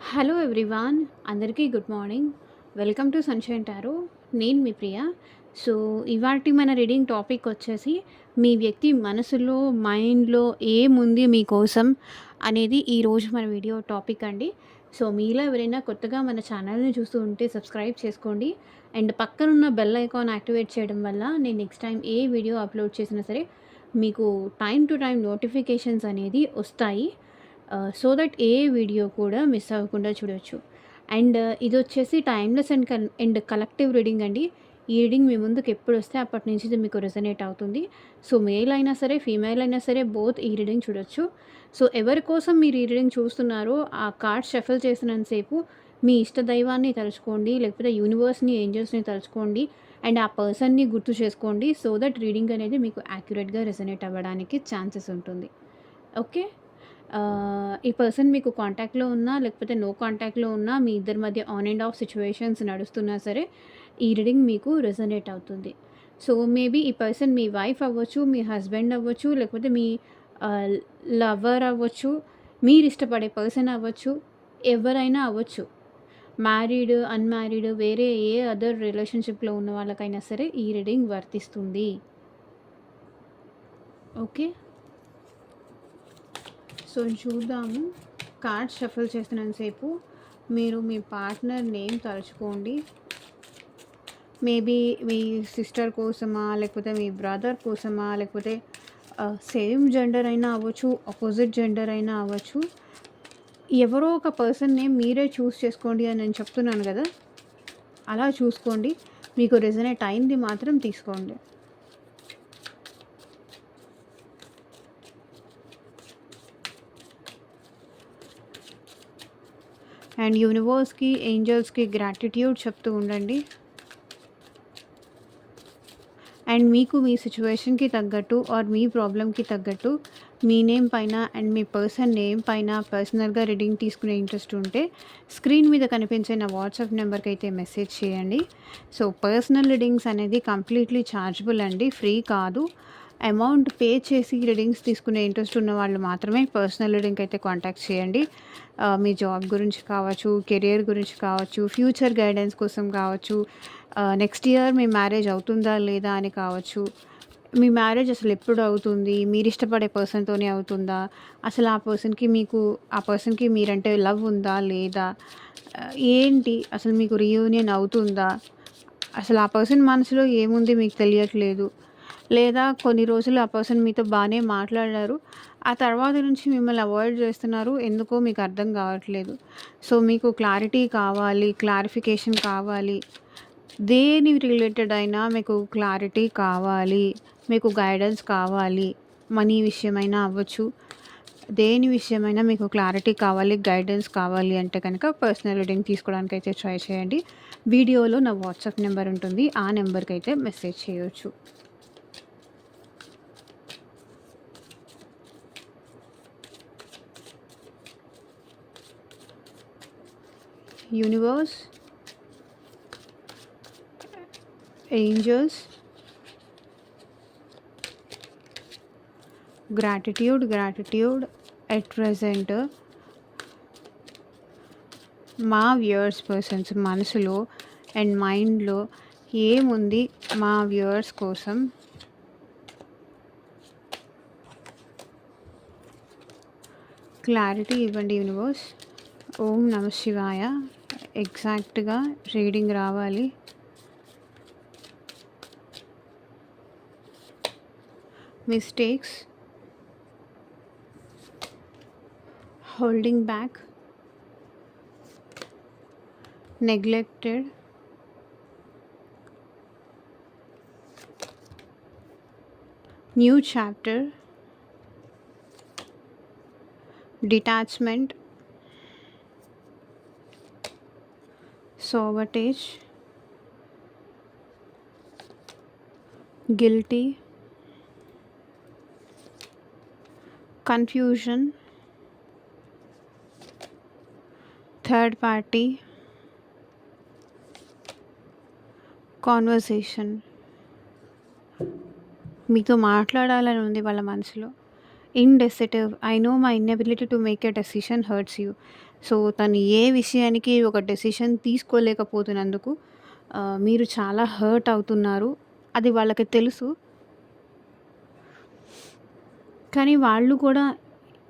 Hello everyone, అందరికీ good morning. Welcome to sunshine tarot. నేను మీ ప్రియ. So, ఇవాల్టి మన రీడింగ్ టాపిక్ వచ్చేసి మీ వ్యక్తి మనసులో, మైండ్‌లో ఏముంది మీకోసం అనేది ఈరోజు మన వీడియో టాపిక్ అండి. సో, మీలో ఎవరైనా కొత్తగా మన ఛానల్‌ని చూస్తూ ఉంటే సబ్స్క్రైబ్ చేసుకోండి. అండ్ పక్కనున్న బెల్ ఐకాన్ యాక్టివేట్ చేయడం వల్ల నేను నెక్స్ట్ టైం ఏ వీడియో అప్లోడ్ చేసినా సరే మీకు టైమ్ టు టైమ్ నోటిఫికేషన్స్ అనేది వస్తాయి. సో దట్ ఏ వీడియో కూడా మిస్ అవ్వకుండా చూడొచ్చు. అండ్ ఇదొచ్చేసి టైమ్‌లెస్ అండ్ కలెక్టివ్ రీడింగ్ అండి. ఈ రీడింగ్ మీ ముందుకు ఎప్పుడొస్తే అప్పటి నుంచి ఇది మీకు రెజొనేట్ అవుతుంది. సో, మేల్ అయినా సరే, ఫీమేల్ అయినా సరే బోత్ ఈ రీడింగ్ చూడొచ్చు. సో, ఎవరి కోసం మీరు ఈ రీడింగ్ చూస్తున్నారో ఆ కార్డ్ షఫుల్ చేసినంత సేపు మీ ఇష్ట దైవాన్ని తలుచుకోండి, లేకపోతే యూనివర్స్‌ని, ఏంజెల్స్‌ని తలుచుకోండి. అండ్ ఆ పర్సన్‌ని గుర్తు చేసుకోండి. సో దట్ రీడింగ్ అనేది మీకు యాక్యురేట్‌గా రెజొనేట్ అవ్వడానికి ఛాన్సెస్ ఉంటుంది. ఓకే. ఈ పర్సన్ మీకు కాంటాక్ట్‌లో ఉన్నా, లేకపోతే నో కాంటాక్ట్‌లో ఉన్నా, మీ ఇద్దరి మధ్య ఆన్ అండ్ ఆఫ్ సిట్యుయేషన్స్ నడుస్తున్నా సరే, ఈ రీడింగ్ మీకు రెజొనేట్ అవుతుంది. సో, మేబీ ఈ పర్సన్ మీ వైఫ్ అవ్వచ్చు, మీ హస్బెండ్ అవ్వచ్చు, లేకపోతే మీ ఆహ్, లవర్ అవ్వచ్చు, మీరిష్టపడే పర్సన్ అవ్వచ్చు, ఎవరైనా అవ్వచ్చు. మ్యారీడ్, అన్‌మ్యారీడ్ వేరే ఏ అదర్ రిలేషన్‌షిప్‌లో ఉన్న వాళ్ళకైనా సరే ఈ రీడింగ్ వర్తిస్తుంది. ఓకే. సో, చూద్దాము. కార్డ్స్ షఫుల్ చేస్తున్నంత సేపు మీరు మీ పార్ట్నర్ నేమ్ తలుచుకోండి. మేబీ మీ సిస్టర్ కోసమా, లేకపోతే మీ బ్రదర్ కోసమా, లేకపోతే సేమ్ జెండర్ అయినా అవ్వచ్చు, అపోజిట్ జెండర్ అయినా అవ్వచ్చు. ఎవరో ఒక పర్సన్ నేమ్ మీరే చూస్ చేసుకోండి అని నేను చెప్తున్నాను కదా! అలా చూసుకోండి. మీకు రెజొనేట్ అయింది మాత్రం తీసుకోండి. అండ్ యూనివర్స్‌కి, ఏంజెల్స్‌కి గ్రాటిట్యూడ్ చెప్తూ ఉండండి. అండ్ మీకు మీ సిట్యుయేషన్‌కి తగ్గట్టు ఆర్ మీ ప్రాబ్లమ్‌కి తగ్గట్టు మీ నేమ్ పైన అండ్ మీ పర్సన్ నేమ్ పైన పర్సనల్‌గా రీడింగ్ తీసుకునే ఇంట్రెస్ట్ ఉంటే స్క్రీన్ మీద కనిపించే నా వాట్సాప్ నెంబర్‌కి అయితే మెసేజ్ చేయండి. సో, పర్సనల్ రీడింగ్స్ అనేది కంప్లీట్‌లీ ఛార్జబుల్ అండి. ఫ్రీ కాదు. అమౌంట్ పే చేసి రీడింగ్స్ తీసుకునే ఇంట్రెస్ట్ ఉన్న వాళ్ళు మాత్రమే పర్సనల్ రీడింగ్‌కి అయితే కాంటాక్ట్ చేయండి. మీ జాబ్ గురించి కావచ్చు, కెరియర్ గురించి కావచ్చు, ఫ్యూచర్ గైడెన్స్ కోసం కావచ్చు, నెక్స్ట్ ఇయర్ మీ మ్యారేజ్ అవుతుందా లేదా అని కావచ్చు. మీ మ్యారేజ్ అసలు ఎప్పుడు అవుతుంది? మీరిష్టపడే పర్సన్‌తోనే అవుతుందా? అసలు ఆ పర్సన్‌కి మీరంటే లవ్ ఉందా? లేదా? ఏంటి? అసలు మీకు రీయూనియన్ అవుతుందా? అసలు ఆ పర్సన్ మనసులో ఏముంది మీకు తెలియట్లేదు. లేదా కొన్ని రోజులు ఆ పర్సన్ మీతో బానే మాట్లాడారు. ఆ తర్వాత నుంచి మిమ్మల్ని అవాయిడ్ చేస్తున్నారు. ఎందుకో మీకు అర్థం కావట్లేదు. సో, మీకు క్లారిటీ కావాలి, క్లారిఫికేషన్ కావాలి. దేని రిలేటెడ్ అయినా మీకు క్లారిటీ కావాలి. మీకు గైడెన్స్ కావాలి. మనీ విషయమైనా అవ్వచ్చు. దేని విషయమైనా మీకు క్లారిటీ కావాలి, గైడెన్స్ కావాలి అంటే కనుక పర్సనల్ రీడింగ్ తీసుకోవడానికైతే ట్రై చేయండి. వీడియోలో నా వాట్సాప్ నెంబర్ ఉంటుంది. ఆ నెంబర్‌కైతే మెసేజ్ చేయొచ్చు. Universe, angels, gratitude at present మా వ్యూవర్స్ పర్సన్స్ మనసులో అండ్ మైండ్‌లో ఏముంది మా వ్యూవర్స్ కోసం. క్లారిటీ ఇవ్వండి యూనివర్స్. ఓం నమః శివాయ. ఎగ్జాక్ట్‌గా రీడింగ్ రావాలి. Mistakes, holding back, neglected, new chapter, detachment, sabotage, guilty, confusion, third party, conversation. మీతో మాట్లాడాలని ఉంది వాళ్ళ మనసులో. Indecisive, I know my inability to make a decision hurts you. So, తను ఏ విషయానికి ఒక డెసిషన్ తీసుకోలేకపోతున్నందుకు మీరు చాలా హర్ట్ అవుతున్నారు. అది వాళ్ళకి తెలుసు. కానీ వాళ్ళు కూడా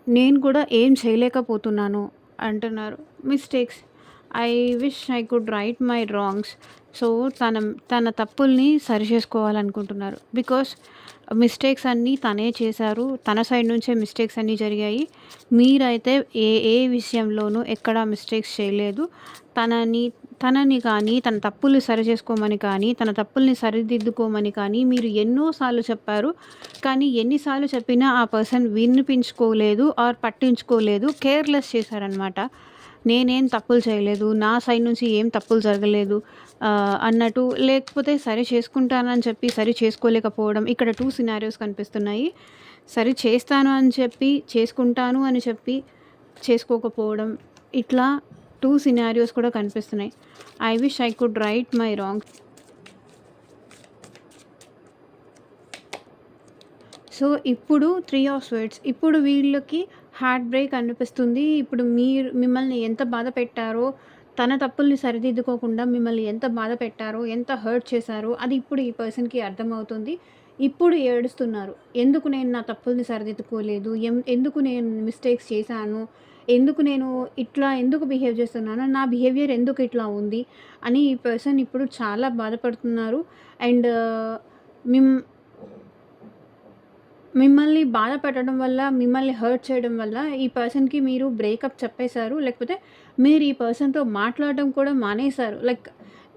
నేను కూడా ఏం చేయలేకపోతున్నాను అంటున్నారు. Mistakes I wish I could right my wrongs. So, తన తన తప్పుల్ని సరిచేసుకోవాలనుకుంటున్నారు. బికాస్ మిస్టేక్స్ అన్నీ తనే చేశారు. తన సైడ్ నుంచే మిస్టేక్స్ అన్నీ జరిగాయి. మీరైతే ఏ ఏ విషయంలోనూ ఎక్కడా మిస్టేక్స్ చేయలేదు. తనని తనని కానీ, తన తప్పుల్ని సరిచేసుకోమని కానీ, తన తప్పుల్ని సరిదిద్దుకోమని కానీ మీరు ఎన్నో సార్లు చెప్పారు. కానీ ఎన్ని సార్లు చెప్పినా ఆ పర్సన్ వినిపించుకోలేదు ఆర్ పట్టించుకోలేదు. కేర్‌లెస్ చేశారనమాట. నేనేం తప్పులు చేయలేదు. నా సైడ్ నుంచి ఏం తప్పులు జరగలేదు అన్నట్టు, లేకపోతే సరి చేసుకుంటానని చెప్పి సరి చేసుకోలేకపోవడం. ఇక్కడ 2 సినారియోస్ కనిపిస్తున్నాయి. సరి చేస్తాను అని చెప్పి, చేసుకుంటాను అని చెప్పి చేసుకోకపోవడం. ఇట్లా 2 సినారియోస్ కూడా కనిపిస్తున్నాయి. I wish I could right my wrongs. So, ఇప్పుడు 3 ఆఫ్ స్వర్డ్స్. ఇప్పుడు వీళ్ళకి హార్ట్ బ్రేక్ అనిపిస్తుంది. ఇప్పుడు మిమ్మల్ని ఎంత బాధ పెట్టారో, తన తప్పుల్ని సరిదిద్దుకోకుండా మిమ్మల్ని ఎంత బాధ పెట్టారో, ఎంత హర్ట్ చేశారో అది ఇప్పుడు ఈ పర్సన్‌కి అర్థమవుతుంది. ఇప్పుడు ఏడుస్తున్నారు. ఎందుకు నేను నా తప్పుల్ని సరిదిద్దుకోలేదు? ఎందుకు నేను మిస్టేక్స్ చేశాను? ఎందుకు బిహేవ్ చేస్తున్నాను? నా బిహేవియర్ ఎందుకు ఇట్లా ఉంది? అని ఈ పర్సన్ ఇప్పుడు చాలా బాధపడుతున్నారు. అండ్ మిమ్ మిమ్మల్ని బాధ పెట్టడం వల్ల, మిమ్మల్ని హర్ట్ చేయడం వల్ల ఈ పర్సన్‌కి మీరు బ్రేకప్ చెప్పేశారు. లేకపోతే మీరు ఈ పర్సన్‌తో మాట్లాడడం కూడా మానేశారు. లైక్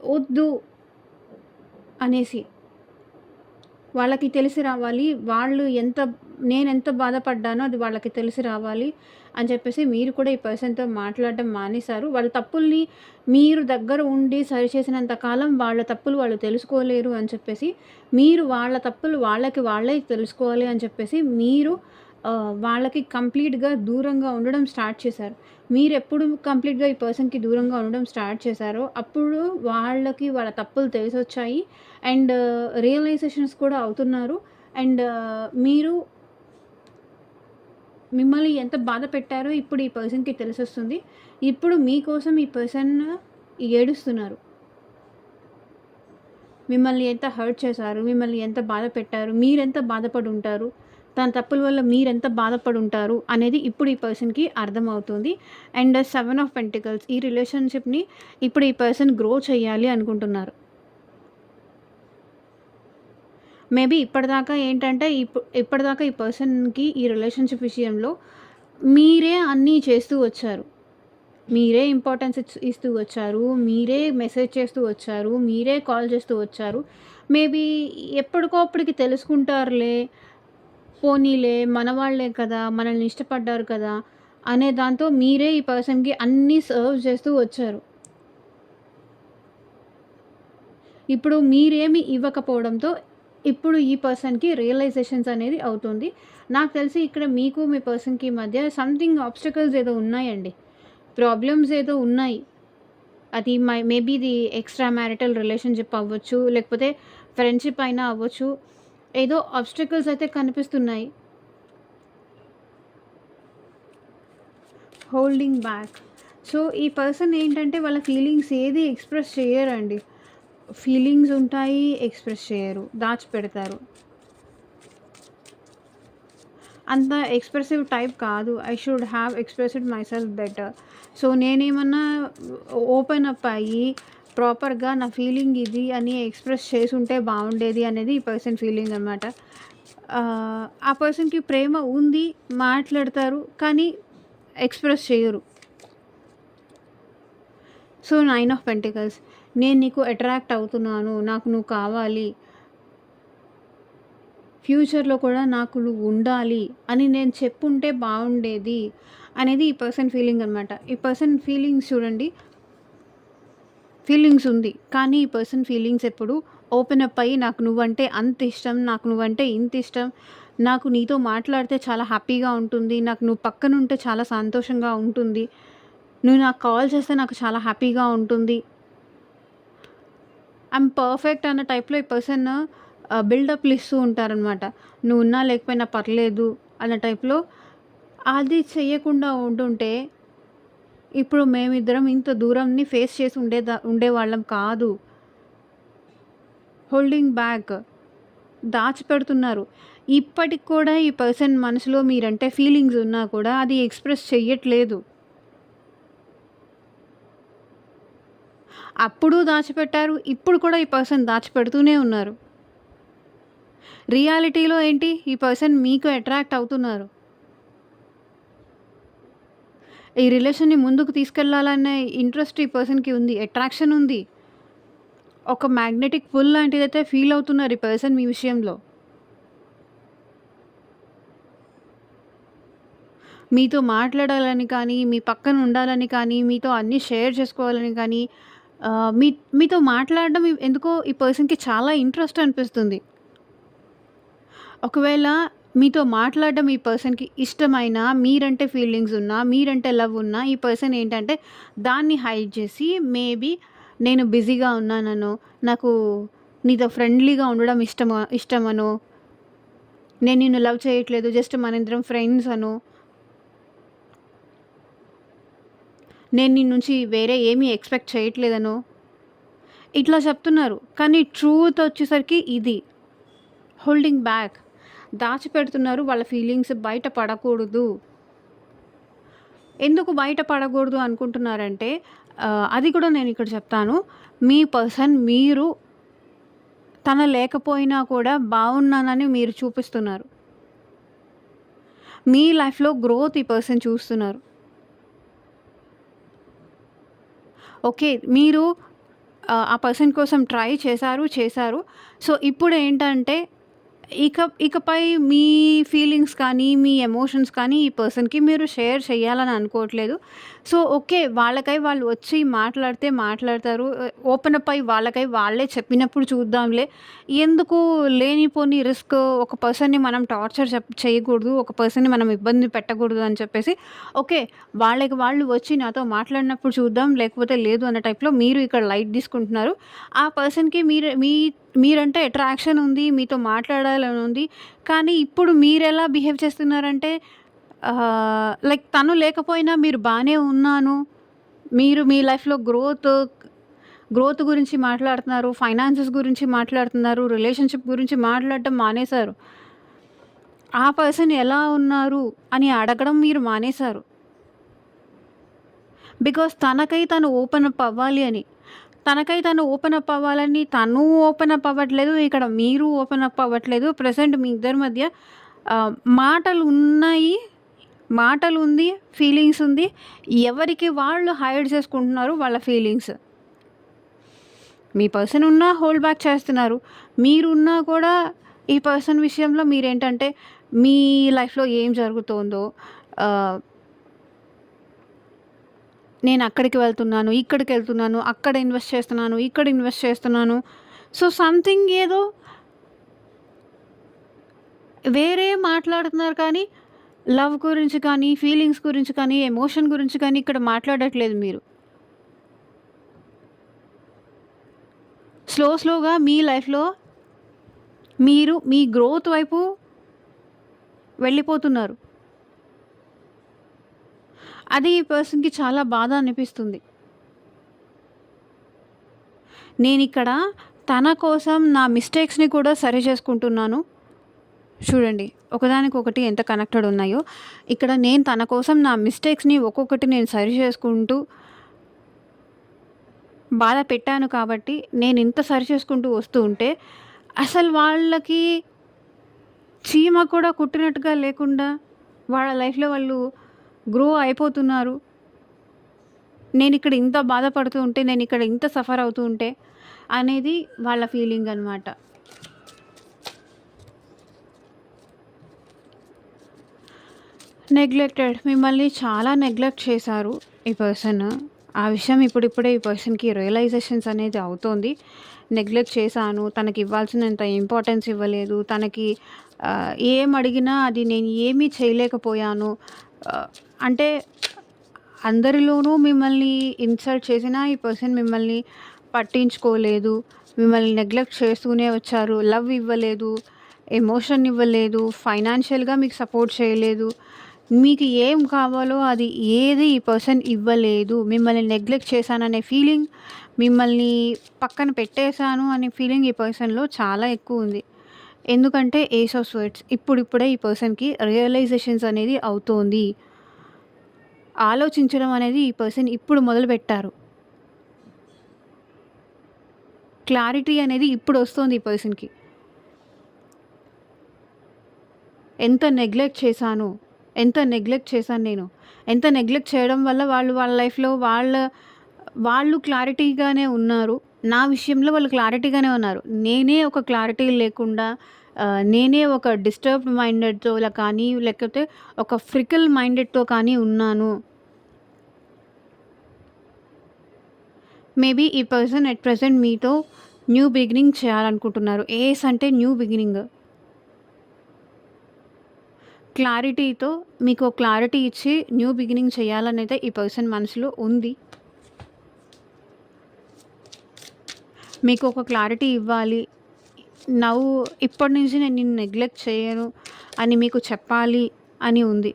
వద్దు అనేసి. వాళ్ళకి తెలిసి రావాలి. నేనెంత బాధపడ్డానో అది వాళ్ళకి తెలిసి రావాలి అని చెప్పేసి మీరు కూడా ఈ పర్సన్‌తో మాట్లాడడం మానేశారు. వాళ్ళ తప్పుల్ని మీరు దగ్గర ఉండి సరిచేసినంత కాలం వాళ్ళ తప్పులు వాళ్ళు తెలుసుకోలేరు అని చెప్పేసి, మీరు వాళ్ళ తప్పులు వాళ్ళే తెలుసుకోవాలి అని చెప్పేసి మీరు వాళ్ళకి కంప్లీట్‌గా దూరంగా ఉండడం స్టార్ట్ చేశారు. మీరెప్పుడు కంప్లీట్‌గా ఈ పర్సన్‌కి దూరంగా ఉండడం స్టార్ట్ చేశారో, అప్పుడు వాళ్ళకి వాళ్ళ తప్పులు తెలిసొచ్చాయి. అండ్ రియలైజేషన్స్ కూడా అవుతున్నారు. అండ్ మీరు మిమ్మల్ని ఎంత బాధ పెట్టారో ఇప్పుడు ఈ పర్సన్‌కి తెలిసొస్తుంది. ఇప్పుడు మీకోసం ఈ పర్సన్ ఏడుస్తున్నారు. మిమ్మల్ని ఎంత హర్ట్ చేశారు, మిమ్మల్ని ఎంత బాధ పెట్టారు, మీరెంత బాధపడుంటారు, తన తప్పుల వల్ల మీరెంత బాధపడుంటారు అనేది ఇప్పుడు ఈ పర్సన్‌కి అర్థమవుతుంది. అండ్ 7 ఆఫ్ పెంటికల్స్, ఈ రిలేషన్‌షిప్‌ని ఇప్పుడు ఈ పర్సన్ గ్రో చేయాలి అనుకుంటున్నారు. మేబీ ఇప్పటిదాకా ఏంటంటే ఇప్పటిదాకా ఈ పర్సన్‌కి ఈ రిలేషన్‌షిప్ విషయంలో మీరే అన్నీ చేస్తూ వచ్చారు. మీరే ఇంపార్టెన్స్ ఇస్తూ వచ్చారు. మీరే మెసేజ్ చేస్తూ వచ్చారు. మీరే కాల్ చేస్తూ వచ్చారు. మేబీ ఎప్పటికో అప్పటికి తెలుసుకుంటారులే, పోనీలే మనవాళ్ళే కదా! మనల్ని ఇష్టపడ్డారు కదా! అనే దాంతో మీరే ఈ పర్సన్‌కి అన్నీ సర్వ్ చేస్తూ వచ్చారు. ఇప్పుడు మీరేమి ఇవ్వకపోవడంతో ఇప్పుడు ఈ పర్సన్‌కి రియలైజేషన్స్ అనేది అవుతుంది. నాకు తెలిసి ఇక్కడ మీకు మీ పర్సన్‌కి మధ్య సంథింగ్ ఆబ్స్టకల్స్ ఏదో ఉన్నాయండి. ప్రాబ్లమ్స్ ఏదో ఉన్నాయి. అది మేబీ ఇది ఎక్స్‌ట్రా మ్యారిటల్ రిలేషన్‌షిప్ అవ్వచ్చు. లేకపోతే ఫ్రెండ్‌షిప్ అయినా అవ్వచ్చు. ఏదో ఆబ్స్టకల్స్ అయితే కనిపిస్తున్నాయి. Holding back. సో, ఈ పర్సన్ ఏంటంటే వాళ్ళ ఫీలింగ్స్ ఏది ఎక్స్‌ప్రెస్ చెయ్యరండి. ఫీలింగ్స్ ఉంటాయి, ఎక్స్‌ప్రెస్ చేయరు. దాచిపెడతారు. అంత ఎక్స్‌ప్రెసివ్ టైప్ కాదు. I should have expressed myself better. So, నేనేమన్నా ఓపెన్ అప్ అయ్యి ప్రాపర్‌గా నా ఫీలింగ్ ఇది అని ఎక్స్‌ప్రెస్ చేసుంటే బావుండేది అనేది ఈ పర్సన్ ఫీలింగ్ అనమాట. ఆ పర్సన్‌కి ప్రేమ ఉంది, మాట్లాడతారు, కానీ ఎక్స్‌ప్రెస్ చెయ్యరు. సో, 9 ఆఫ్ పెంటికల్స్, నేను నీకు అట్రాక్ట్ అవుతున్నాను. నాకు నువ్వు కావాలి. ఫ్యూచర్‌లో కూడా నాకు నువ్వు ఉండాలి అని నేను చెప్పుంటే బావుండేది అనేది ఈ పర్సన్ ఫీలింగ్ అనమాట. ఈ పర్సన్ ఫీలింగ్స్ చూడండి. ఫీలింగ్స్ ఉంది. కానీ ఈ పర్సన్ ఫీలింగ్స్ ఎప్పుడు ఓపెన్ అప్ అయ్యి నాకు నువ్వంటే అంత ఇష్టం, నాకు నువ్వంటే ఇంత ఇష్టం, నాకు నీతో మాట్లాడితే చాలా హ్యాపీగా ఉంటుంది, నాకు నువ్వు పక్కనుంటే చాలా సంతోషంగా ఉంటుంది, నువ్వు నాకు కాల్ చేస్తే నాకు చాలా హ్యాపీగా ఉంటుంది, ఐయామ్ పర్ఫెక్ట్ అన్న టైప్‌లో ఈ పర్సన్ బిల్డప్‌లు ఇస్తూ ఉంటారనమాట. నువ్వున్నా లేకపోయినా పర్లేదు అన్న టైప్‌లో. అది చెయ్యకుండా ఉంటుంటే ఇప్పుడు మేమిద్దరం ఇంత దూరంని ఫేస్ చేసి ఉండేవాళ్ళం కాదు. Holding back. దాచిపెడుతున్నారు. ఇప్పటికి కూడా ఈ పర్సన్ మనసులో మీరంటే ఫీలింగ్స్ ఉన్నా కూడా అది ఎక్స్‌ప్రెస్ చెయ్యట్లేదు. అప్పుడు దాచిపెట్టారు. ఇప్పుడు కూడా ఈ పర్సన్ దాచిపెడుతూనే ఉన్నారు. రియాలిటీలో ఏంటి? ఈ పర్సన్ మీకు అట్రాక్ట్ అవుతున్నారు. ఈ రిలేషన్‌ని ముందుకు తీసుకెళ్లాలనే ఇంట్రెస్ట్ ఈ పర్సన్‌కి ఉంది. అట్రాక్షన్ ఉంది. ఒక మ్యాగ్నెటిక్ పుల్ లాంటిదైతే ఫీల్ అవుతున్నారు ఈ పర్సన్ మీ విషయంలో. మీతో మాట్లాడాలని కానీ, మీ పక్కన ఉండాలని కానీ, మీతో అన్నీ షేర్ చేసుకోవాలని కానీ, మీతో మాట్లాడడం ఎందుకో ఈ పర్సన్‌కి చాలా ఇంట్రెస్ట్ అనిపిస్తుంది. ఒకవేళ మీతో మాట్లాడడం ఈ పర్సన్‌కి ఇష్టమైనా, మీరంటే ఫీలింగ్స్ ఉన్నా, మీరంటే లవ్ ఉన్నా, ఈ పర్సన్ ఏంటంటే దాన్ని హైడ్ చేసి మేబీ నేను బిజీగా ఉన్నాననో, నాకు నీతో ఫ్రెండ్లీగా ఉండడం ఇష్టమనో, నేను నిన్ను లవ్ చేయట్లేదు జస్ట్ మనిద్దరం ఫ్రెండ్స్ అనో, నేను నీ నుంచి వేరే ఏమీ ఎక్స్‌పెక్ట్ చేయట్లేదనో ఇట్లా చెప్తున్నారు. కానీ ట్రూత్ వచ్చేసరికి ఇది. Holding back. దాచిపెడుతున్నారు. వాళ్ళ ఫీలింగ్స్ బయట పడకూడదు. ఎందుకు బయట పడకూడదు అనుకుంటున్నారంటే అది కూడా నేను ఇక్కడ చెప్తాను. మీ పర్సన్ మీరు తన లేకపోయినా కూడా బాగున్నానని మీరు చూపిస్తున్నారు. మీ లైఫ్‌లో గ్రోత్ ఈ పర్సన్ చూస్తున్నారు. ఓకే. మీరు ఆ పర్సన్ కోసం ట్రై చేశారు. సో, ఇప్పుడేంటంటే ఇకపై మీ ఫీలింగ్స్ కానీ, మీ ఎమోషన్స్ కానీ ఈ పర్సన్‌కి మీరు షేర్ చేయాలని అనుకోవట్లేదు. So, okay. వాళ్ళకై వాళ్ళు వచ్చి మాట్లాడితే మాట్లాడతారు. ఓపెన్ అప్ అయ్యి వాళ్ళకై వాళ్ళే చెప్పినప్పుడు చూద్దాంలే. ఎందుకు లేనిపోని రిస్క్ ఒక పర్సన్‌ని మనం టార్చర్ చేయకూడదు. ఒక పర్సన్‌ని మనం ఇబ్బంది పెట్టకూడదు అని చెప్పేసి ఓకే. వాళ్ళకి వాళ్ళు వచ్చి నాతో మాట్లాడినప్పుడు చూద్దాం. లేకపోతే లేదు అన్న టైప్‌లో మీరు ఇక్కడ లైట్ తీసుకుంటున్నారు. ఆ పర్సన్‌కి మీరంటే అట్రాక్షన్ ఉంది. మీతో మాట్లాడాలని ఉంది. కానీ ఇప్పుడు మీరెలా బిహేవ్ చేస్తున్నారంటే లైక్ తను లేకపోయినా మీరు బానే ఉన్నాను. మీరు మీ లైఫ్‌లో గ్రోత్ గురించి మాట్లాడుతున్నారు. ఫైనాన్సెస్ గురించి మాట్లాడుతున్నారు. రిలేషన్‌షిప్ గురించి మాట్లాడటం మానేశారు. ఆ పర్సన్ ఎలా ఉన్నారు అని అడగడం మీరు మానేశారు. బికాజ్ తనకై తను ఓపెన్ అప్ అవ్వాలి అని. తనకై తను ఓపెన్ అప్ అవ్వాలని తను ఓపెన్ అప్ అవ్వట్లేదు. ఇక్కడ మీరు ఓపెన్ అప్ అవ్వట్లేదు. ప్రెజెంట్ మీ ఇద్దరి మధ్య మాటలున్నాయి. మాటలుంది. ఫీలింగ్స్ ఉంది. ఎవరికి వాళ్ళు హైడ్ చేసుకుంటున్నారు వాళ్ళ ఫీలింగ్స్. మీ పర్సన్ ఉన్నా హోల్డ్ బ్యాక్ చేస్తున్నారు. మీరున్నా కూడా ఈ పర్సన్ విషయంలో మీరేంటంటే మీ లైఫ్‌లో ఏం జరుగుతోందో నేను అక్కడికి వెళ్తున్నాను, ఇక్కడికెళ్తున్నాను, అక్కడ ఇన్వెస్ట్ చేస్తున్నాను, ఇక్కడ ఇన్వెస్ట్ చేస్తున్నాను. సో, సంథింగ్ ఏదో వేరే మాట్లాడుతున్నారు కానీ, లవ్ గురించి కానీ, ఫీలింగ్స్ గురించి కానీ, ఎమోషన్ గురించి కానీ ఇక్కడ మాట్లాడట్లేదు మీరు. స్లోగా మీ లైఫ్‌లో మీరు మీ గ్రోత్ వైపు వెళ్ళిపోతున్నారు. అది ఈ పర్సన్‌కి చాలా బాధ అనిపిస్తుంది. నేనిక్కడ తన కోసం నా మిస్టేక్స్‌ని కూడా సరి చేసుకుంటున్నాను. చూడండి ఒకదానికొకటి ఎంత కనెక్టెడ్ ఉన్నాయో. ఇక్కడ నేను తన కోసం నా మిస్టేక్స్‌ని ఒక్కొక్కటి నేను సరి చేసుకుంటూ బాధ పెట్టాను కాబట్టి నేనింత సరి చేసుకుంటూ వస్తూ ఉంటే అసలు వాళ్ళకి చీమ కూడా కుట్టినట్టుగా లేకుండా వాళ్ళ లైఫ్‌లో వాళ్ళు గ్రో అయిపోతున్నారు. నేనిక్కడ ఇంత బాధపడుతూ ఉంటే, నేనిక్కడ ఇంత సఫర్ అవుతూ ఉంటే అనేది వాళ్ళ ఫీలింగ్ అనమాట. నెగ్లెక్టెడ్. మిమ్మల్ని చాలా నెగ్లెక్ట్ చేశారు ఈ పర్సన్. ఆ విషయం ఇప్పుడిప్పుడే ఈ పర్సన్‌కి రియలైజేషన్స్ అనేది అవుతోంది. నెగ్లెక్ట్ చేశాను. తనకి ఇవ్వాల్సినంత ఇంపార్టెన్స్ ఇవ్వలేదు. తనకి ఏం అడిగినా అది నేను ఏమీ చేయలేకపోయాను. అంటే అందరిలోనూ మిమ్మల్ని ఇన్సల్ట్ చేసినా ఈ పర్సన్ మిమ్మల్ని పట్టించుకోలేదు. మిమ్మల్ని నెగ్లెక్ట్ చేస్తూనే వచ్చారు. లవ్ ఇవ్వలేదు, ఎమోషన్ ఇవ్వలేదు, ఫైనాన్షియల్‌గా మీకు సపోర్ట్ చేయలేదు. మీకు ఏం కావాలో అది ఏది ఈ పర్సన్ ఇవ్వలేదు. మిమ్మల్ని నెగ్లెక్ట్ చేశాననే ఫీలింగ్, మిమ్మల్ని పక్కన పెట్టేశాను అనే ఫీలింగ్ ఈ పర్సన్‌లో చాలా ఎక్కువుంది. ఎందుకంటే ఏస్ ఆఫ్ స్వర్డ్స్ ఇప్పుడిప్పుడే ఈ పర్సన్‌కి రియలైజేషన్స్ అనేది అవుతోంది. ఆలోచించడం అనేది ఈ పర్సన్ ఇప్పుడు మొదలుపెట్టారు. క్లారిటీ అనేది ఇప్పుడొస్తోంది ఈ పర్సన్‌కి. ఎంత నెగ్లెక్ట్ చేశాను, ఎంత నెగ్లెక్ట్ చేశాను నేను. ఎంత నెగ్లెక్ట్ చేయడం వల్ల వాళ్ళ లైఫ్‌లో వాళ్ళు క్లారిటీగానే ఉన్నారు. నా విషయంలో వాళ్ళు క్లారిటీగానే ఉన్నారు. నేనే ఒక క్లారిటీ లేకుండా నేనే ఒక డిస్టర్బ్డ్ మైండెడ్‌తో కానీ, లేకపోతే ఒక ఫ్రికిల్ మైండెడ్‌తో కానీ ఉన్నాను. మేబీ ఈ పర్సన్ ఎట్ ప్రెజెంట్ మీతో న్యూ బిగినింగ్ చేయాలనుకుంటున్నారు. ఏస్ అంటే న్యూ బిగినింగ్. క్లారిటీతో మీకు క్లారిటీ ఇచ్చి న్యూ బిగినింగ్ చేయాలనైతే ఈ పర్సన్ మనసులో ఉంది. మీకు ఒక క్లారిటీ ఇవ్వాలి. ఇప్పటి నుంచి నేను నిన్ను నెగ్లెక్ట్ చేయను అని మీకు చెప్పాలి అని ఉంది.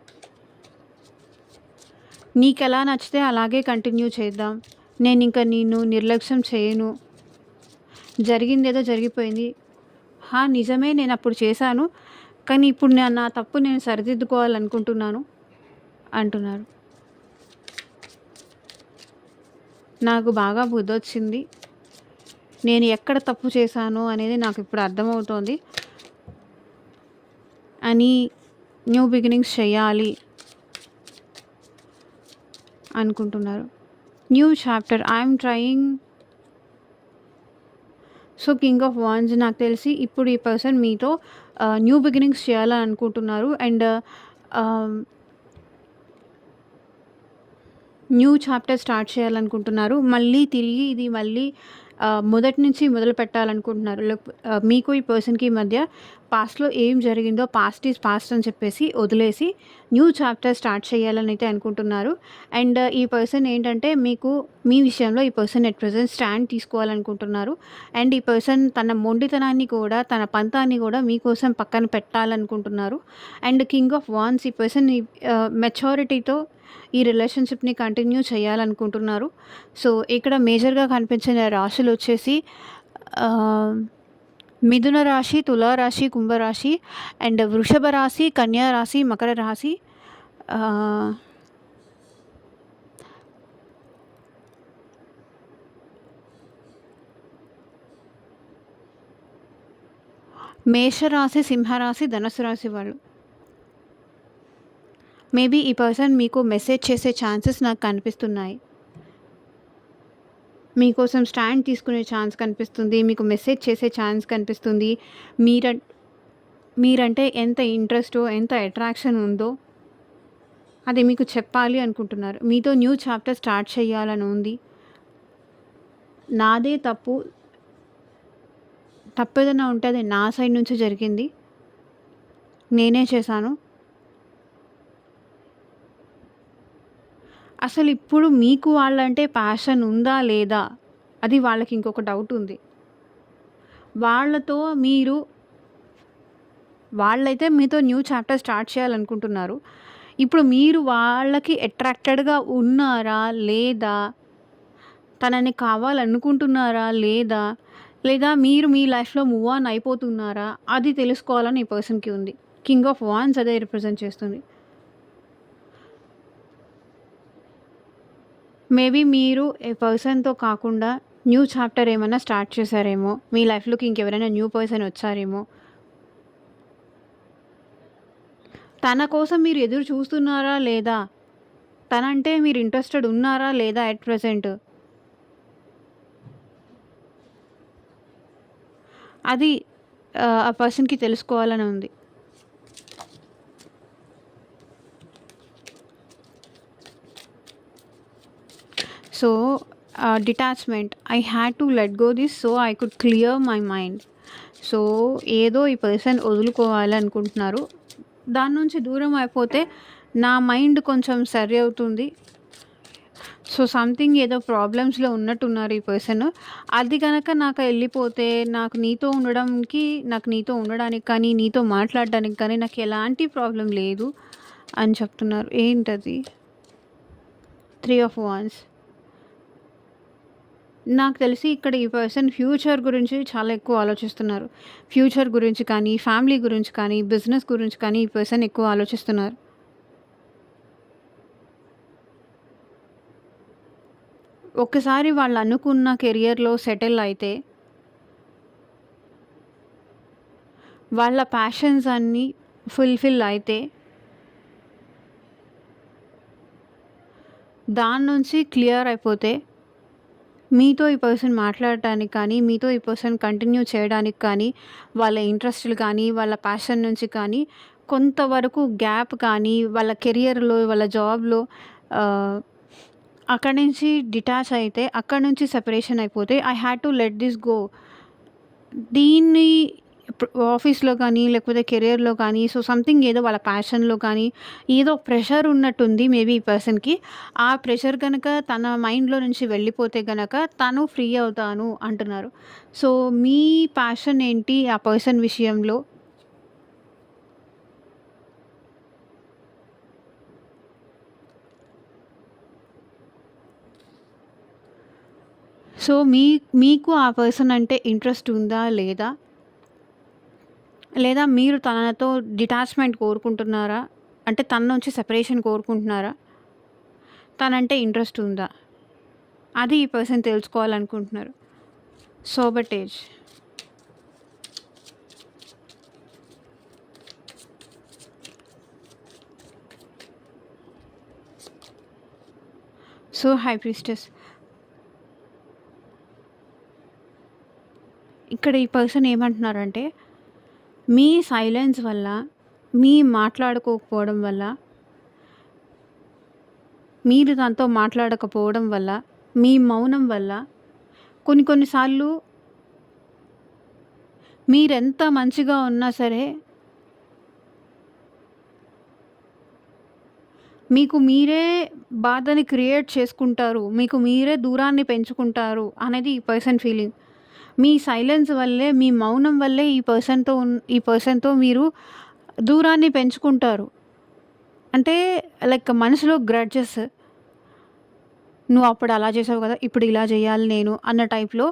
నీకెలా నచ్చితే అలాగే కంటిన్యూ చేద్దాం. నేనింక నిన్ను నిర్లక్ష్యం చేయను. జరిగిందేదో జరిగిపోయింది. నిజమే నేనప్పుడు చేశాను. కానీ ఇప్పుడు నా తప్పు నేను సరిదిద్దుకోవాలనుకుంటున్నాను అంటున్నారు. నాకు బాగా బుద్ధొచ్చింది. నేను ఎక్కడ తప్పు చేశాను అనేది నాకు ఇప్పుడు అర్థమవుతోంది అని న్యూ బిగినింగ్స్ చేయాలి అనుకుంటున్నారు. New chapter I'm trying. So king of wands నాకు తెలిసి ఇప్పుడు ఈ పర్సన్ మీతో న్యూ బిగినింగ్స్ చేయాలని అనుకుంటున్నారు. అండ్ న్యూ చాప్టర్ స్టార్ట్ చేయాలనుకుంటున్నారు. మళ్ళీ తిరిగి ఇది మొదటి నుంచి మొదలు పెట్టాలనుకుంటున్నారు. మీకు ఈ పర్సన్‌కి మధ్య పాస్ట్‌లో ఏం జరిగిందో పాస్ట్ ఈజ్ పాస్ట్ అని చెప్పేసి వదిలేసి న్యూ చాప్టర్ స్టార్ట్ చేయాలని అయితే అనుకుంటున్నారు. అండ్ ఈ పర్సన్ ఏంటంటే మీ విషయంలో ఈ పర్సన్ ఎట్ ప్రెజెంట్ స్టాండ్ తీసుకోవాలనుకుంటున్నారు. అండ్ ఈ పర్సన్ తన మొండితనాన్ని కూడా, తన పంతాన్ని కూడా మీకోసం పక్కన పెట్టాలనుకుంటున్నారు. అండ్ కింగ్ ఆఫ్ వాండ్స్ ఈ పర్సన్ మెచ్యూరిటీతో ఈ రిలేషన్షిప్‌ని కంటిన్యూ చేయాలనుకుంటున్నారు. సో ఇక్కడ మేజర్‌గా కనిపించిన రాశులు వచ్చేసి మిథున రాశి, తులా రాశి, కుంభరాశి అండ్ వృషభ రాశి, కన్యా రాశి, మకర రాశి, మేషరాశి, సింహరాశి, ధనుసు రాశి వాళ్ళు. మేబీ ఈ పర్సన్ మీకు మెసేజ్ చేసే ఛాన్సెస్ నాకు కనిపిస్తున్నాయి. మీకోసం స్టాండ్ తీసుకునే ఛాన్స్ కనిపిస్తుంది. మీకు మెసేజ్ చేసే ఛాన్స్ కనిపిస్తుంది. మీరంటే ఎంత ఇంట్రెస్టో, ఎంత అట్రాక్షన్ ఉందో అది మీకు చెప్పాలి అనుకుంటున్నారు. మీతో న్యూ చాప్టర్ స్టార్ట్ చేయాలని ఉంది. నాదే తప్పేదైనా ఉంటే అది నా సైడ్ నుంచి జరిగింది. నేనే చేశాను. అసలు ఇప్పుడు మీకు వాళ్ళంటే ప్యాషన్ ఉందా లేదా అది వాళ్ళకి ఇంకొక డౌట్ ఉంది. వాళ్ళైతే మీతో న్యూ చాప్టర్ స్టార్ట్ చేయాలనుకుంటున్నారు. ఇప్పుడు మీరు వాళ్ళకి అట్రాక్టెడ్‌గా ఉన్నారా లేదా? తనని కావాలనుకుంటున్నారా లేదా? లేదా మీరు మీ లైఫ్‌లో మూవ్ ఆన్ అయిపోతున్నారా? అది తెలుసుకోవాలని ఈ పర్సన్‌కి ఉంది. కింగ్ ఆఫ్ వాండ్స్ అదే రిప్రజెంట్ చేస్తుంది. మేబీ మీరు ఏ పర్సన్‌తో కాకుండా న్యూ చాప్టర్ ఏమన్నా స్టార్ట్ చేశారేమో. మీ లైఫ్‌లోకి ఇంకెవరైనా న్యూ పర్సన్ వచ్చారేమో. తన కోసం మీరు ఎదురు చూస్తున్నారా లేదా? తనంటే మీరు ఇంట్రెస్టెడ్ ఉన్నారా లేదా ఎట్ ప్రెజెంట్? అది ఆ పర్సన్‌కి తెలుసుకోవాలని ఉంది. So detachment I had to let go this so I could clear my mind. So ఏదో ఈ పర్సన్ వదులుకోవాలి అనుకుంటున్నారు. దాని నుంచి దూరం అయిపోతే నా మైండ్ కొంచెం సరి అవుతుంది. సో సంథింగ్ ఏదో ప్రాబ్లమ్స్‌లో ఉన్నట్టున్నారు ఈ పర్సన్. అది గనక నాకు వెళ్ళిపోతే నాకు నీతో ఉండడానికి కానీ, నీతో మాట్లాడడానికి కానీ నాకు ఎలాంటి ప్రాబ్లమ్ లేదు. అని చెప్తున్నారు. ఏంటది? 3 ఆఫ్ వాండ్స్. నాకు తెలిసి ఇక్కడ ఈ పర్సన్ ఫ్యూచర్ గురించి చాలా ఎక్కువ ఆలోచిస్తున్నారు. ఫ్యూచర్ గురించి కానీ, ఫ్యామిలీ గురించి కానీ, బిజినెస్ గురించి కానీ ఈ పర్సన్ ఎక్కువ ఆలోచిస్తున్నారు. ఒక్కసారి వాళ్ళు అనుకున్న కెరియర్‌లో సెటిల్ అయితే, వాళ్ళ ప్యాషన్స్ అన్నీ ఫుల్‌ఫిల్ అయితే, దాని నుంచి క్లియర్ అయిపోతే, మీతో ఈ పర్సన్ మాట్లాడటానికి కానీ, మీతో ఈ పర్సన్ కంటిన్యూ చేయడానికి కానీ, వాళ్ళ ఇంట్రెస్ట్‌లు కానీ, వాళ్ళ ప్యాషన్ నుంచి కానీ, కొంతవరకు గ్యాప్ కానీ, వాళ్ళ కెరియర్‌లో, వాళ్ళ జాబ్‌లో ఆహ్, అక్కడి నుంచి డిటాచ్ అయితే, అక్కడి నుంచి సెపరేషన్ అయిపోతే, I had to let this go. దీన్ని ఆఫీస్‌లో కానీ, లేకపోతే కెరియర్‌లో కానీ, సో, సంథింగ్ ఏదో వాళ్ళ ప్యాషన్‌లో కానీ, ఏదో ప్రెషర్ ఉన్నట్టుంది మేబీ ఈ పర్సన్‌కి. ఆ ప్రెషర్ గనక తన మైండ్‌లో నుంచి వెళ్ళిపోతే గనక తను ఫ్రీ అవుతాను అంటున్నారు. సో, మీ ప్యాషన్ ఏంటి ఆ పర్సన్ విషయంలో? సో, మీకు ఆ పర్సన్ అంటే ఇంట్రెస్ట్ ఉందా? లేదా? లేదా మీరు తనతో డిటాచ్‌మెంట్ కోరుకుంటున్నారా? అంటే తన నుంచి సెపరేషన్ కోరుకుంటున్నారా? తనంటే ఇంట్రెస్ట్ ఉందా? అది ఈ పర్సన్ తెలుసుకోవాలనుకుంటున్నారు. సోబటేజ్. So, high priestess. ఇక్కడ ఈ పర్సన్ ఏమంటున్నారంటే, మీ సైలెన్స్ వల్ల, మీ మాట్లాడుకోకపోవడం వల్ల, మీరు తనతో మాట్లాడకపోవడం వల్ల, మీ మౌనం వల్ల కొన్ని కొన్ని సార్లు మీరెంత మంచిగా ఉన్నా సరే, మీకు మీరే బాధని క్రియేట్ చేసుకుంటారు. మీకు మీరే దూరాన్ని పెంచుకుంటారు అనేది ఈ పర్సన్ ఫీలింగ్. మీ సైలెన్స్ వల్లే, మీ మౌనం వల్లే ఈ పర్సన్‌తో మీరు దూరాన్ని పెంచుకుంటారు. అంటే లైక్ మనసులో గ్రడ్జెస్. నువ్వు అప్పుడు అలా చేసావు కదా! ఇప్పుడు ఇలా చేయాలి నేను అన్న టైప్‌లో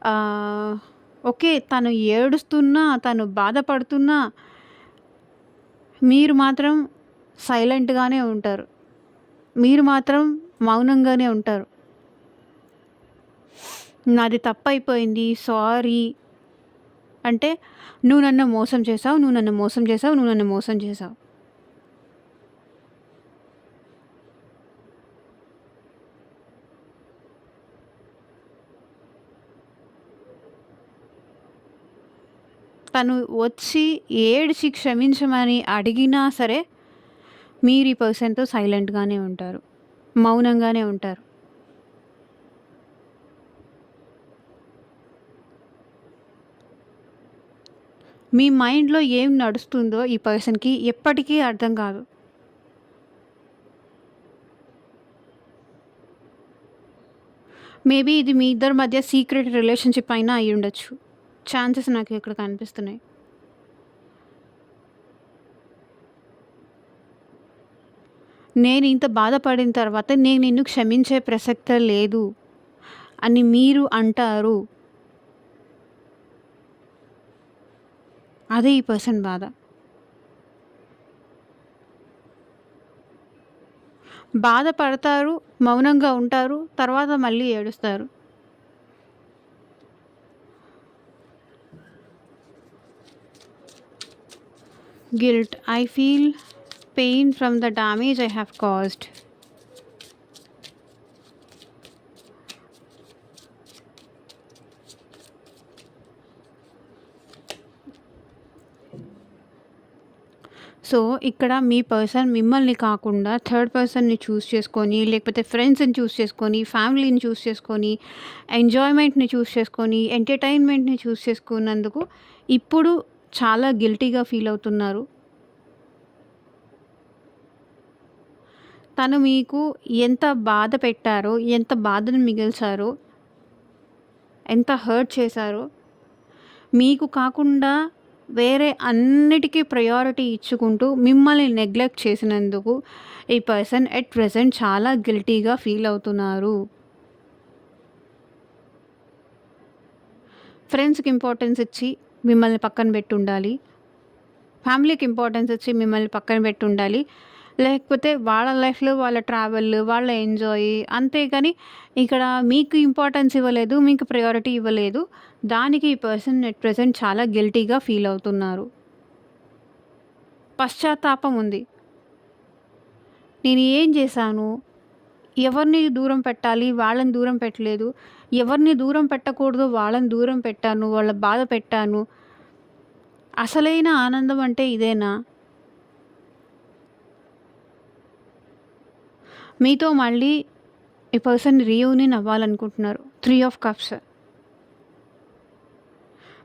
ఆహ్, ఓకే. తను ఏడుస్తున్నా, తను బాధపడుతున్నా, మీరు మాత్రం సైలెంట్‌గానే ఉంటారు. మీరు మాత్రం మౌనంగానే ఉంటారు. నాది తప్పైపోయింది. సారీ. అంటే నువ్వు నన్ను మోసం చేశావు. నువ్వు నన్ను మోసం చేశావు. నువ్వు నన్ను మోసం చేశావు. తను వచ్చి ఏడ్చి క్షమించమని అడిగినా సరే, మీరు ఈ పర్సన్‌తో సైలెంట్‌గానే ఉంటారు. మౌనంగానే ఉంటారు. మీ మైండ్‌లో ఏం నడుస్తుందో ఈ పర్సన్‌కి ఎప్పటికీ అర్థం కాదు. మేబీ ఇది మీ ఇద్దరి మధ్య సీక్రెట్ రిలేషన్‌షిప్ అయినా అయ్యుండొచ్చు. ఛాన్సెస్ నాకు ఇక్కడ కనిపిస్తున్నాయి. నేను ఇంత బాధపడిన తర్వాత నేను నిన్ను క్షమించే ప్రసక్తే లేదు అని మీరు అంటారు. అదే ఈ పర్సన్ బాధ. బాధపడతారు, మౌనంగా ఉంటారు, తర్వాత మళ్ళీ ఏడుస్తారు. Guilt. I feel pain from the damage I have caused. So, ఇక్కడ మీ పర్సన్ మిమ్మల్ని కాకుండా థర్డ్ పర్సన్‌ని చూస్ చేసుకొని, లేకపోతే ఫ్రెండ్స్‌ని చూస్ చేసుకొని, ఫ్యామిలీని చూస్ చేసుకొని, ఎంజాయ్‌మెంట్‌ని చూస్ చేసుకొని, ఎంటర్‌టైన్‌మెంట్‌ని చూస్ చేసుకున్నందుకు ఇప్పుడు చాలా గిల్టీగా ఫీల్ అవుతున్నారు. తను మీకు ఎంత బాధ పెట్టారో, ఎంత బాధను మిగిల్చారో, ఎంత హర్ట్ చేశారో, మీకు కాకుండా వేరే అన్నిటికీ ప్రయారిటీ ఇచ్చుకుంటూ మిమ్మల్ని నెగ్లెక్ట్ చేసినందుకు ఈ పర్సన్ ఎట్ ప్రెజెంట్ చాలా గిల్టీగా ఫీల్ అవుతున్నారు. ఫ్రెండ్స్‌కి ఇంపార్టెన్స్ ఇచ్చి మిమ్మల్ని పక్కన పెట్టుండాలి. ఫ్యామిలీకి ఇంపార్టెన్స్ ఇచ్చి మిమ్మల్ని పక్కన పెట్టుండాలి. లేకపోతే వాళ్ళ లైఫ్‌లో వాళ్ళ ట్రావెల్, వాళ్ళ ఎంజాయ్ అంతేగాని ఇక్కడ మీకు ఇంపార్టెన్స్ ఇవ్వలేదు. మీకు ప్రయారిటీ ఇవ్వలేదు. దానికి ఈ పర్సన్ ఎట్ ప్రెజెంట్ చాలా గిల్టీగా ఫీల్ అవుతున్నారు. పశ్చాత్తాపం ఉంది. నేను ఏం చేశాను? ఎవరిని దూరం పెట్టాలి? వాళ్ళని దూరం పెట్టలేదు. ఎవరిని దూరం పెట్టకూడదో వాళ్ళని దూరం పెట్టాను. వాళ్ళ బాధ పెట్టాను. అసలైన ఆనందం అంటే ఇదేనా? మీతో మళ్ళీ ఈ పర్సన్ రీయూనియన్ అవ్వాలనుకుంటున్నారు. 3 of cups.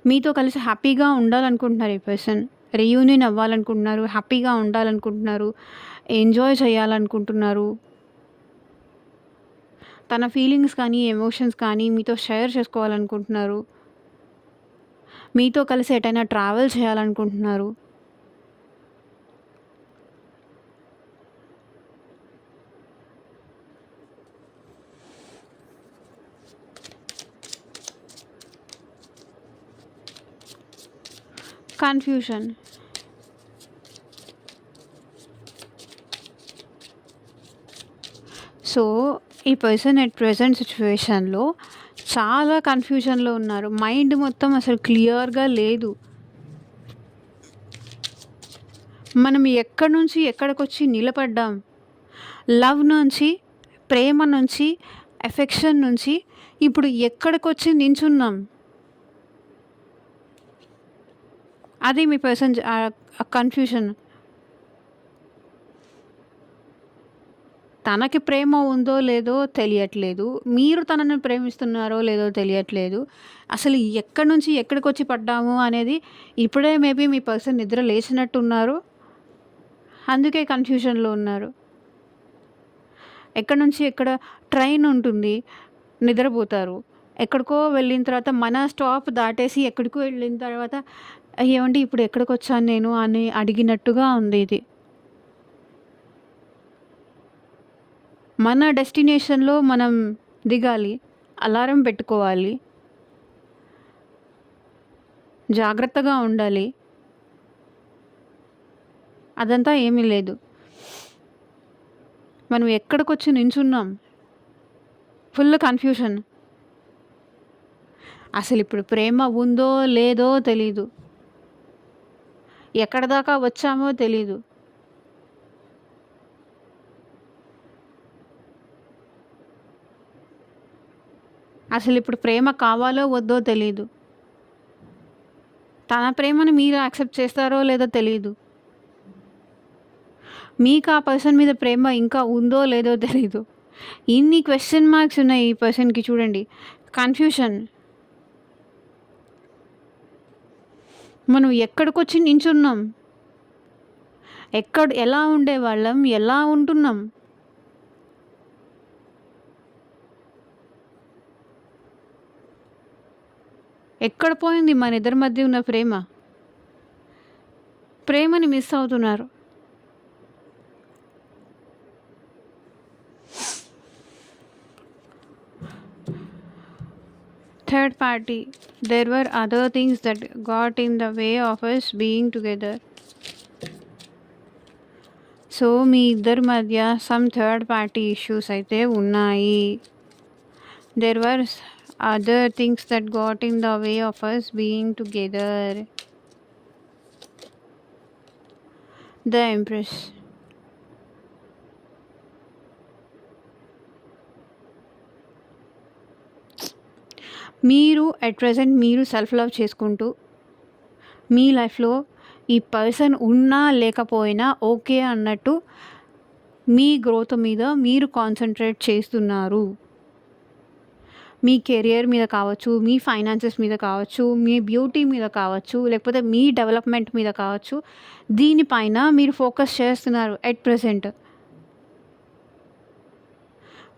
మీతో కలిసి హ్యాపీగా ఉండాలనుకుంటున్నారు ఈ పర్సన్. రీయూనియన్ అవ్వాలనుకుంటున్నారు. హ్యాపీగా ఉండాలనుకుంటున్నారు. ఎంజాయ్ చేయాలనుకుంటున్నారు. తన ఫీలింగ్స్ కానీ, ఎమోషన్స్ కానీ మీతో షేర్ చేసుకోవాలనుకుంటున్నారు. మీతో కలిసి ఎటైనా ట్రావెల్ చేయాలనుకుంటున్నారు. కన్ఫ్యూషన్. సో, ఈ పర్సన్ ఎట్ ప్రెజెంట్ సిట్యుయేషన్‌లో చాలా కన్ఫ్యూజన్‌లో ఉన్నారు. మైండ్ మొత్తం అసలు క్లియర్‌గా లేదు. మనం ఎక్కడి నుంచి ఎక్కడికొచ్చి నిలబడ్డాం. లవ్ నుంచి, ప్రేమ నుంచి, ఎఫెక్షన్ నుంచి ఇప్పుడు ఎక్కడికొచ్చి నించున్నాం. అది మీ పర్సన్ కన్ఫ్యూషన్. తనకి ప్రేమ ఉందో లేదో తెలియట్లేదు. మీరు తనని ప్రేమిస్తున్నారో లేదో తెలియట్లేదు. అసలు ఎక్కడి నుంచి ఎక్కడికొచ్చి పడ్డాము అనేది ఇప్పుడే మేబీ మీ పర్సన్ నిద్ర లేచినట్టున్నారు. అందుకే కన్ఫ్యూషన్‌లో ఉన్నారు. ఎక్కడి నుంచి ఎక్కడ ట్రైన్ ఉంటుంది. నిద్రపోతారు. ఎక్కడికో వెళ్ళిన తర్వాత మన స్టాప్ దాటేసి ఎక్కడికో వెళ్ళిన తర్వాత ఏవండీ ఇప్పుడు ఎక్కడికొచ్చాను నేను అని అడిగినట్టుగా ఉంది ఇది. మన డెస్టినేషన్‌లో మనం దిగాలి. అలారం పెట్టుకోవాలి. జాగ్రత్తగా ఉండాలి. అదంతా ఏమీ లేదు. మనం ఎక్కడికొచ్చి నించున్నాం. Full confusion. అసలిప్పుడు ప్రేమ ఉందో లేదో తెలీదు. ఎక్కడి దాకా వచ్చామో తెలీదు. అసలిప్పుడు ప్రేమ కావాలో వద్దో తెలీదు. తన ప్రేమను మీరు యాక్సెప్ట్ చేస్తారో లేదో తెలీదు. మీకు ఆ పర్సన్ మీద ప్రేమ ఇంకా ఉందో లేదో తెలీదు. ఇన్ని క్వెషన్ మార్క్స్ ఉన్నాయి ఈ పర్సన్‌కి చూడండి. కన్ఫ్యూషన్. మనం ఎక్కడికొచ్చి నించున్నాం. ఎలా ఉండేవాళ్ళం? ఎలా ఉంటున్నాం? ఎక్కడ పోయింది మనిద్దరి మధ్య ఉన్న ప్రేమ? ప్రేమని మిస్ అవుతున్నారు. Third party. There were other things that got in the way of us being together. So మీ ఇద్దరి మధ్య సమ్ థర్డ్ పార్టీ ఇష్యూస్ అయితే ఉన్నాయి. There were other things that got in the way of us being together. The Empress. మీరు at present మీరు self love చేసుకుంటూ మీ లైఫ్‌లో ఈ పర్సన్ ఉన్నా లేకపోయినా ఓకే అన్నట్టు మీ గ్రోత్ మీద మీరు కాన్సంట్రేట్ చేస్తున్నారు. మీ కెరియర్ మీద కావచ్చు, మీ ఫైనాన్సెస్ మీద కావచ్చు, మీ బ్యూటీ మీద కావచ్చు, లేకపోతే మీ డెవలప్‌మెంట్ మీద కావచ్చు. దీనిపైన మీరు ఫోకస్ చేస్తున్నారు ఎట్ ప్రెజెంట్.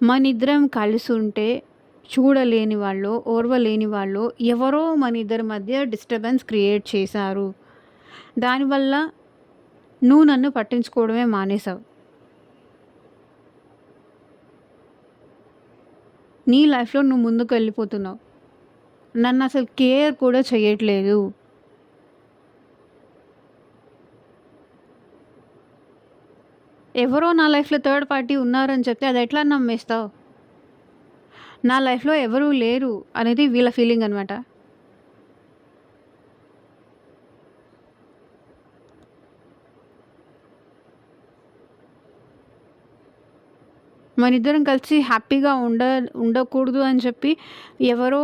మనిద్దరం కలిసుంటే చూడలేని వాళ్ళో, ఓర్వలేని వాళ్ళో ఎవరో మనిద్దరి మధ్య డిస్టర్బెన్స్ క్రియేట్ చేశారు. దానివల్ల నువ్వు నన్ను పట్టించుకోవడమే మానేసావు. నీ లైఫ్‌లో నువ్వు ముందుకెళ్ళిపోతున్నావు. నన్నసలు కేర్ కూడా చెయ్యట్లేదు. ఎవరో నా లైఫ్‌లో థర్డ్ పార్టీ ఉన్నారని చెప్తే అదెట్లా నమ్మేస్తావు? నా లైఫ్‌లో ఎవరూ లేరు అనేది వీళ్ళ ఫీలింగ్ అనమాట. మనిద్దరం కలిసి హ్యాపీగా ఉండకూడదు అని చెప్పి ఎవరో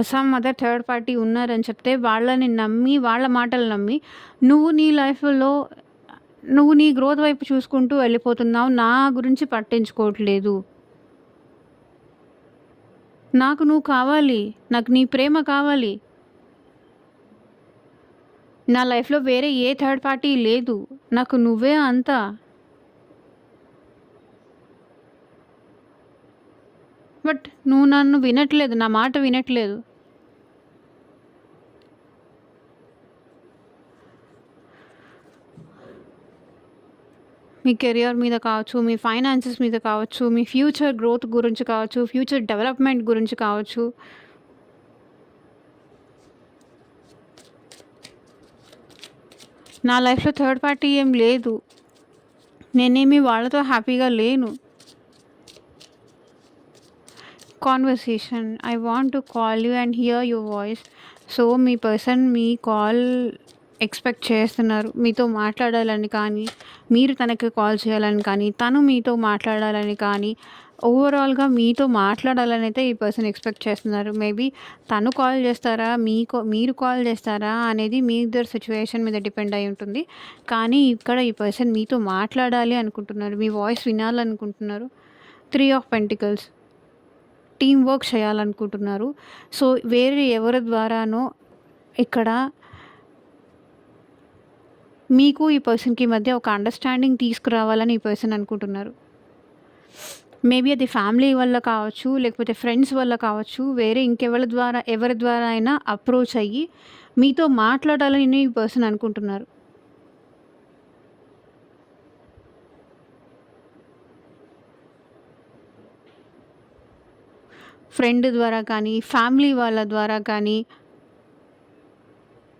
సమ్ అదర్ థర్డ్ పార్టీ ఉన్నారని చెప్తే వాళ్ళని నమ్మి, వాళ్ళ మాటలు నమ్మి నువ్వు నీ లైఫ్‌లో నువ్వు నీ గ్రోత్ వైపు చూసుకుంటూ వెళ్ళిపోతున్నావు. నా గురించి పట్టించుకోవట్లేదు. నాకు నువ్వు కావాలి. నాకు నీ ప్రేమ కావాలి. నా లైఫ్‌లో వేరే ఏ థర్డ్ పార్టీ లేదు. నాకు నువ్వే అంతా. బట్ నువ్వు నన్ను వినట్లేదు. నా మాట వినట్లేదు. మీ కెరియర్ మీద కావచ్చు, మీ ఫైనాన్సెస్ మీద కావచ్చు, మీ ఫ్యూచర్ గ్రోత్ గురించి కావచ్చు, ఫ్యూచర్ డెవలప్‌మెంట్ గురించి కావచ్చు. నా లైఫ్‌లో థర్డ్ పార్టీ ఏం లేదు. నేనేమి వాళ్ళతో హ్యాపీగా లేను. Conversation. I want to call you and here your voice. So, me person me call expect చేస్తున్నారు. మీతో మాట్లాడాలని కానీ, మీరు తనకి కాల్ చేయాలని కానీ, తను మీతో మాట్లాడాలని కానీ, ఓవరాల్‌గా మీతో మాట్లాడాలని అయితే ఈ పర్సన్ ఎక్స్‌పెక్ట్ చేస్తున్నారు. మేబీ తను కాల్ చేస్తారా? మీరు కాల్ చేస్తారా? అనేది మీ ఇద్దరి సిట్యుయేషన్ మీద డిపెండ్ అయి ఉంటుంది. కానీ ఇక్కడ ఈ పర్సన్ మీతో మాట్లాడాలి అనుకుంటున్నారు. మీ వాయిస్ వినాలనుకుంటున్నారు. 3 ఆఫ్ పెంటికల్స్. టీమ్ వర్క్ చేయాలనుకుంటున్నారు. సో, వేరే ఎవరి ద్వారానో ఇక్కడ మీకు ఈ పర్సన్‌కి మధ్య ఒక అండర్‌స్టాండింగ్ తీసుకురావాలని ఈ పర్సన్ అనుకుంటున్నారు. మేబీ అది ఫ్యామిలీ వల్ల కావచ్చు, లేకపోతే ఫ్రెండ్స్ వల్ల కావచ్చు, వేరే ఎవరి ద్వారా అయినా అప్రోచ్ అయ్యి మీతో మాట్లాడాలని ఈ పర్సన్ అనుకుంటున్నారు. ఫ్రెండ్ ద్వారా కానీ, ఫ్యామిలీ వాళ్ళ ద్వారా కానీ,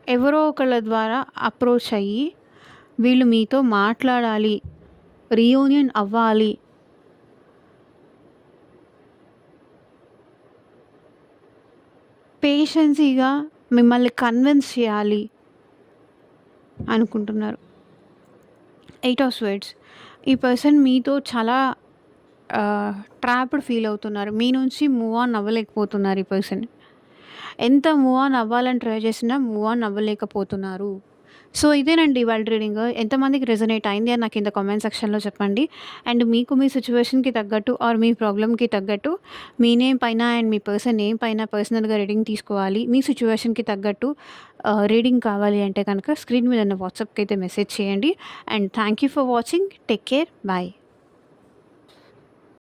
ఎవరో ఒకళ్ళ ద్వారా అప్రోచ్ అయ్యి వీళ్ళు మీతో మాట్లాడాలి, రీయూనియన్ అవ్వాలి. పేషెన్సీగా మిమ్మల్ని కన్విన్స్ చేయాలి అనుకుంటున్నారు. 8 ఆఫ్ స్వర్డ్స్. ఈ పర్సన్ మీతో చాలా ట్రాప్డ్ ఫీల్ అవుతున్నారు. మీ నుంచి మూవ్ ఆన్ అవ్వలేకపోతున్నారు ఈ పర్సన్. ఎంత మూవ్ ఆన్ అవ్వాలని ట్రై చేసినా మూవ్ ఆన్ అవ్వలేకపోతున్నారు. సో, ఇదేనండి ఇవాళ రీడింగ్. ఎంతమందికి రెజొనేట్ అయింది అని నాకు కింద కామెంట్ సెక్షన్‌లో చెప్పండి. అండ్ మీకు మీ సిట్యుయేషన్‌కి తగ్గట్టు ఆర్ మీ ప్రాబ్లమ్‌కి తగ్గట్టు మీ నేమ్ పైన అండ్ మీ పర్సన్ నేమ్ పైన పర్సనల్‌గా రీడింగ్ తీసుకోవాలి. మీ సిట్యుయేషన్‌కి తగ్గట్టు రీడింగ్ కావాలి అంటే కనుక స్క్రీన్ మీద ఉన్న వాట్సాప్‌కి అయితే మెసేజ్ చేయండి. And thank you for watching. Take care. Bye.